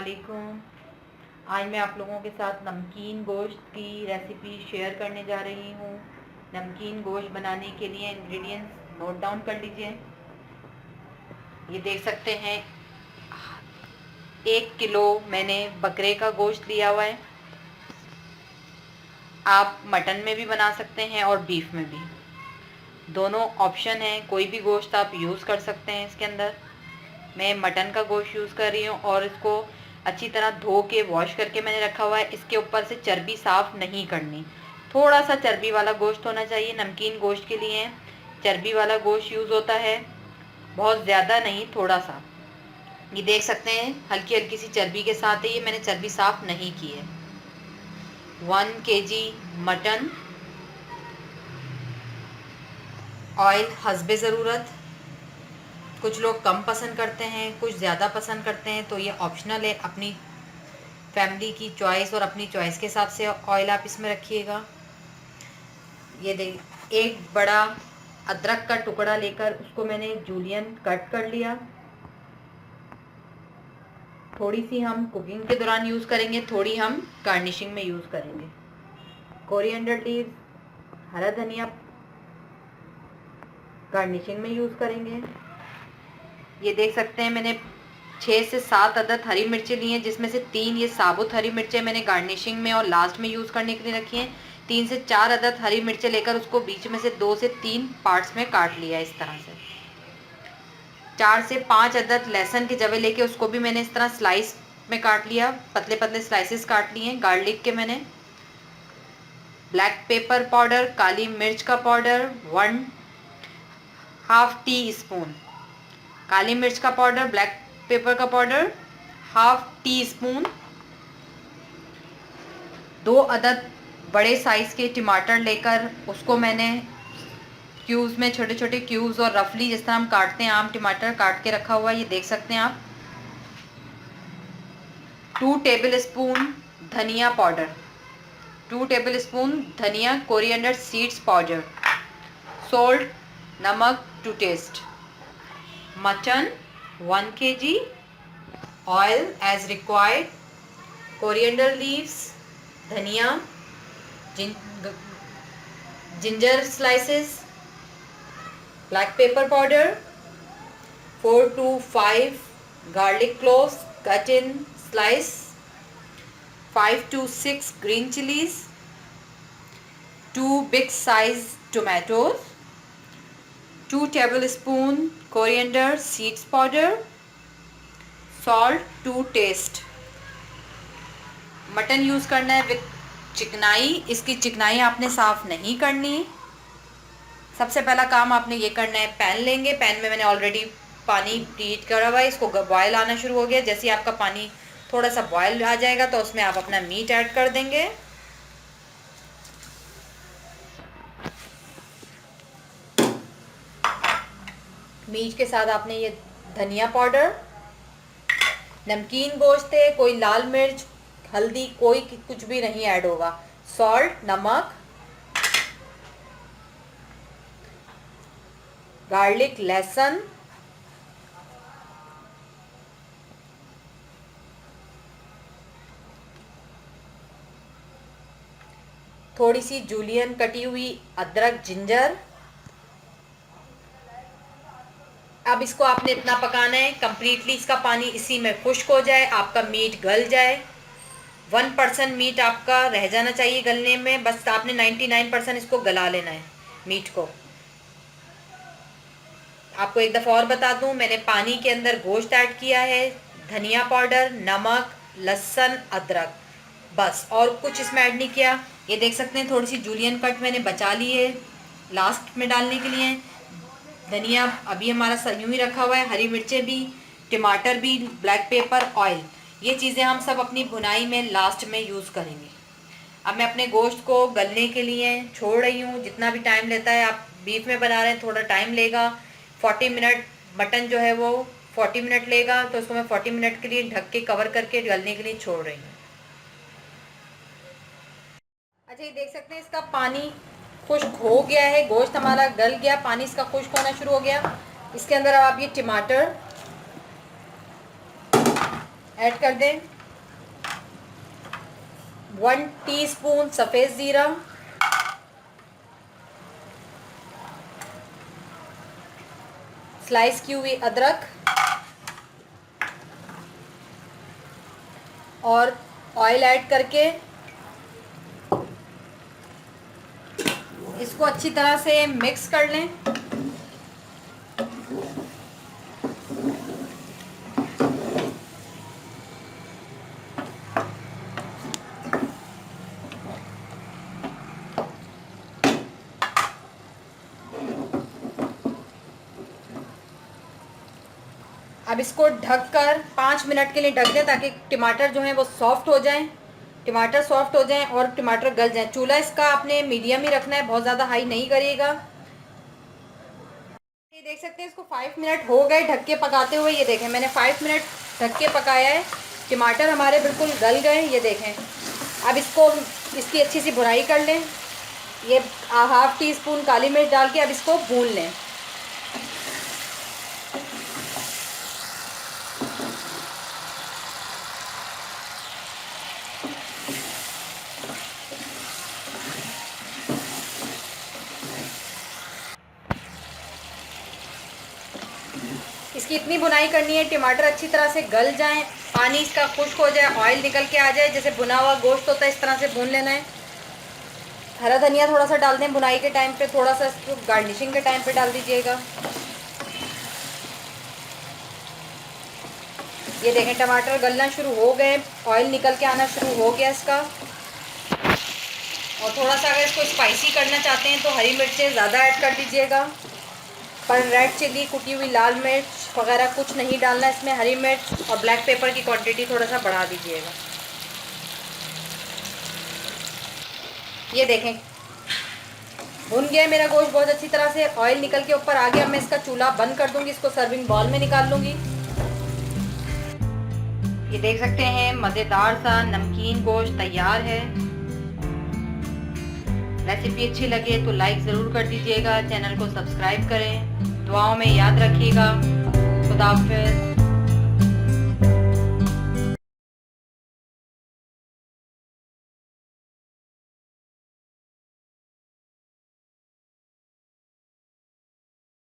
वालेकुम। आज मैं आप लोगों के साथ नमकीन गोश्त की रेसिपी शेयर करने जा रही हूँ। नमकीन गोश्त बनाने के लिए इंग्रेडिएंट्स नोट डाउन कर लीजिए। ये देख सकते हैं 1 किलो मैंने बकरे का गोश्त लिया हुआ है। आप मटन में भी बना सकते हैं और बीफ में भी, दोनों ऑप्शन है। कोई भी गोश्त आप यूज़ कर सकते हैं इसके अंदर। मैं मटन का गोश्त यूज़ कर रही हूँ और इसको अच्छी तरह धो के वॉश करके मैंने रखा हुआ है। इसके ऊपर से चर्बी साफ़ नहीं करनी, थोड़ा सा चर्बी वाला गोश्त होना चाहिए। नमकीन गोश्त के लिए चर्बी वाला गोश्त यूज़ होता है, बहुत ज़्यादा नहीं, थोड़ा सा। ये देख सकते हैं हल्की हल्की सी चर्बी के साथ है। ये मैंने चर्बी साफ़ नहीं की है। 1 kg मटन, ऑयल हस्बे ज़रूरत। कुछ लोग कम पसंद करते हैं, कुछ ज़्यादा पसंद करते हैं, तो ये ऑप्शनल है। अपनी फैमिली की चॉइस और अपनी चॉइस के हिसाब से ऑयल आप इसमें रखिएगा। ये देख, एक बड़ा अदरक का टुकड़ा लेकर उसको मैंने जूलियन कट कर लिया। थोड़ी सी हम कुकिंग के दौरान यूज़ करेंगे, थोड़ी हम गार्निशिंग में यूज़ करेंगे। कोरिएंडर लीव्स, हरा धनिया गार्निशिंग में यूज़ करेंगे। ये देख सकते हैं मैंने 6 से 7 अदद हरी मिर्चें ली हैं, जिसमें से 3 ये साबुत हरी मिर्चें मैंने गार्निशिंग में और लास्ट में यूज़ करने के लिए रखी हैं। 3 से 4 अदद हरी मिर्चें लेकर उसको बीच में से 2 से 3 पार्ट्स में काट लिया इस तरह से। 4 से 5 अदद लहसुन के जवे लेके उसको भी मैंने इस तरह स्लाइस में काट लिया, पतले पतले स्लाइसेस काट लिए हैं। गार्लिक के मैंने ब्लैक पेपर पाउडर, काली मिर्च का पाउडर 1/2 टीस्पून, काली मिर्च का पाउडर, ब्लैक पेपर का पाउडर 1/2 टीस्पून। 2 अदद बड़े साइज़ के टमाटर लेकर उसको मैंने क्यूब्स में, छोटे छोटे क्यूब्स और रफली जिस तरह हम काटते हैं आम टमाटर, काट के रखा हुआ है। ये देख सकते हैं आप। 2 टेबलस्पून धनिया पाउडर, 2 टेबलस्पून धनिया कोरिएंडर सीड्स पाउडर, सॉल्ट नमक to taste, mutton 1 kg, oil as required, coriander leaves, धनिया, ginger slices, black pepper powder, 4 to 5 garlic cloves cut in slice, 5 to 6 green chilies, 2 big size tomatoes, 2 tablespoon coriander seeds powder, salt to taste। Mutton use करना है with चिकनाई। इसकी चिकनाई आपने साफ़ नहीं करनी। सबसे पहला काम आपने ये करना है, पैन लेंगे। पैन में मैंने ऑलरेडी पानी हीट करा हुआ है, इसको बॉयल आना शुरू हो गया। जैसे ही आपका पानी थोड़ा सा बॉयल आ जाएगा तो उसमें आप अपना मीट ऐड कर देंगे। मीट के साथ आपने ये धनिया पाउडर, नमकीन गोश्त है, कोई लाल मिर्च, हल्दी, कोई कुछ भी नहीं ऐड होगा, सॉल्ट नमक, गार्लिक लहसुन, थोड़ी सी जूलियन कटी हुई अदरक, जिंजर। अब इसको आपने इतना पकाना है कंप्लीटली इसका पानी इसी में खुश्क हो जाए, आपका मीट गल जाए। 1% मीट आपका रह जाना चाहिए गलने में, बस आपने 99% इसको गला लेना है मीट को। आपको एक दफ़ा और बता दूं, मैंने पानी के अंदर गोश्त ऐड किया है, धनिया पाउडर, नमक, लहसुन, अदरक, बस, और कुछ इसमें ऐड नहीं किया। ये देख सकते हैं थोड़ी सी जूलियन कट मैंने बचा ली है लास्ट में डालने के लिए। धनिया अभी हमारा यूँ ही रखा हुआ है, हरी मिर्चें भी, टमाटर भी, ब्लैक पेपर, ऑयल, ये चीज़ें हम सब अपनी भुनाई में लास्ट में यूज़ करेंगे। अब मैं अपने गोश्त को गलने के लिए छोड़ रही हूँ। जितना भी टाइम लेता है, आप बीफ में बना रहे हैं थोड़ा टाइम लेगा, 40 मिनट, मटन जो है वो 40 मिनट लेगा, तो उसको मैं 40 मिनट के लिए ढक के कवर करके गलने के लिए छोड़ रही हूँ। अच्छा, ये देख सकते हैं इसका पानी खुश्क हो गया है, गोश्त हमारा गल गया, पानी इसका खुश्क होना शुरू हो गया। इसके अंदर अब आप ये टमाटर ऐड कर दें, 1 टीस्पून सफ़ेद ज़ीरा, स्लाइस की हुई अदरक और ऑयल ऐड करके इसको अच्छी तरह से मिक्स कर लें। अब इसको ढककर 5 मिनट के लिए ढक दें ताकि टमाटर जो हैं वो सॉफ्ट हो जाएं, टमाटर सॉफ्ट हो जाएं और टमाटर गल जाएं। चूल्हा इसका आपने मीडियम ही रखना है, बहुत ज़्यादा हाई नहीं करिएगा। ये देख सकते हैं इसको 5 मिनट हो गए ढक के पकाते हुए। ये देखें मैंने 5 मिनट ढक के पकाया है, टमाटर हमारे बिल्कुल गल गए। ये देखें अब इसको इसकी अच्छी सी भुनाई कर लें। ये 1/2 टीस्पून काली मिर्च डाल के अब इसको भून लें। इसकी इतनी भुनाई करनी है टमाटर अच्छी तरह से गल जाएं, पानी इसका खुश्क हो जाए, ऑयल निकल के आ जाए, जैसे भुना हुआ गोश्त होता है इस तरह से भून लेना है। हरा धनिया थोड़ा सा डाल दें भुनाई के टाइम पे, थोड़ा सा इसको गार्निशिंग के टाइम पे डाल दीजिएगा। ये देखें टमाटर गलना शुरू हो गए, ऑयल निकल के आना शुरू हो गया इसका। और थोड़ा सा अगर इसको स्पाइसी करना चाहते हैं तो हरी मिर्चें ज़्यादा ऐड कर दीजिएगा, पर रेड चिली, कुटी हुई लाल मिर्च वगैरह कुछ नहीं डालना इसमें। हरी मिर्च और ब्लैक पेपर की क्वांटिटी थोड़ा सा बढ़ा दीजिएगा। ये देखें भुन गया मेरा गोश्त बहुत अच्छी तरह से, ऑयल निकल के ऊपर आ गया। मैं इसका चूल्हा बंद कर दूंगी, इसको सर्विंग बाउल में निकाल लूँगी। ये देख सकते हैं मज़ेदार सा नमकीन गोश्त तैयार है। रेसिपी अच्छी लगे तो लाइक ज़रूर कर दीजिएगा, चैनल को सब्सक्राइब करें, दुआओं में याद रखिएगा। खुदा हाफ़िज़।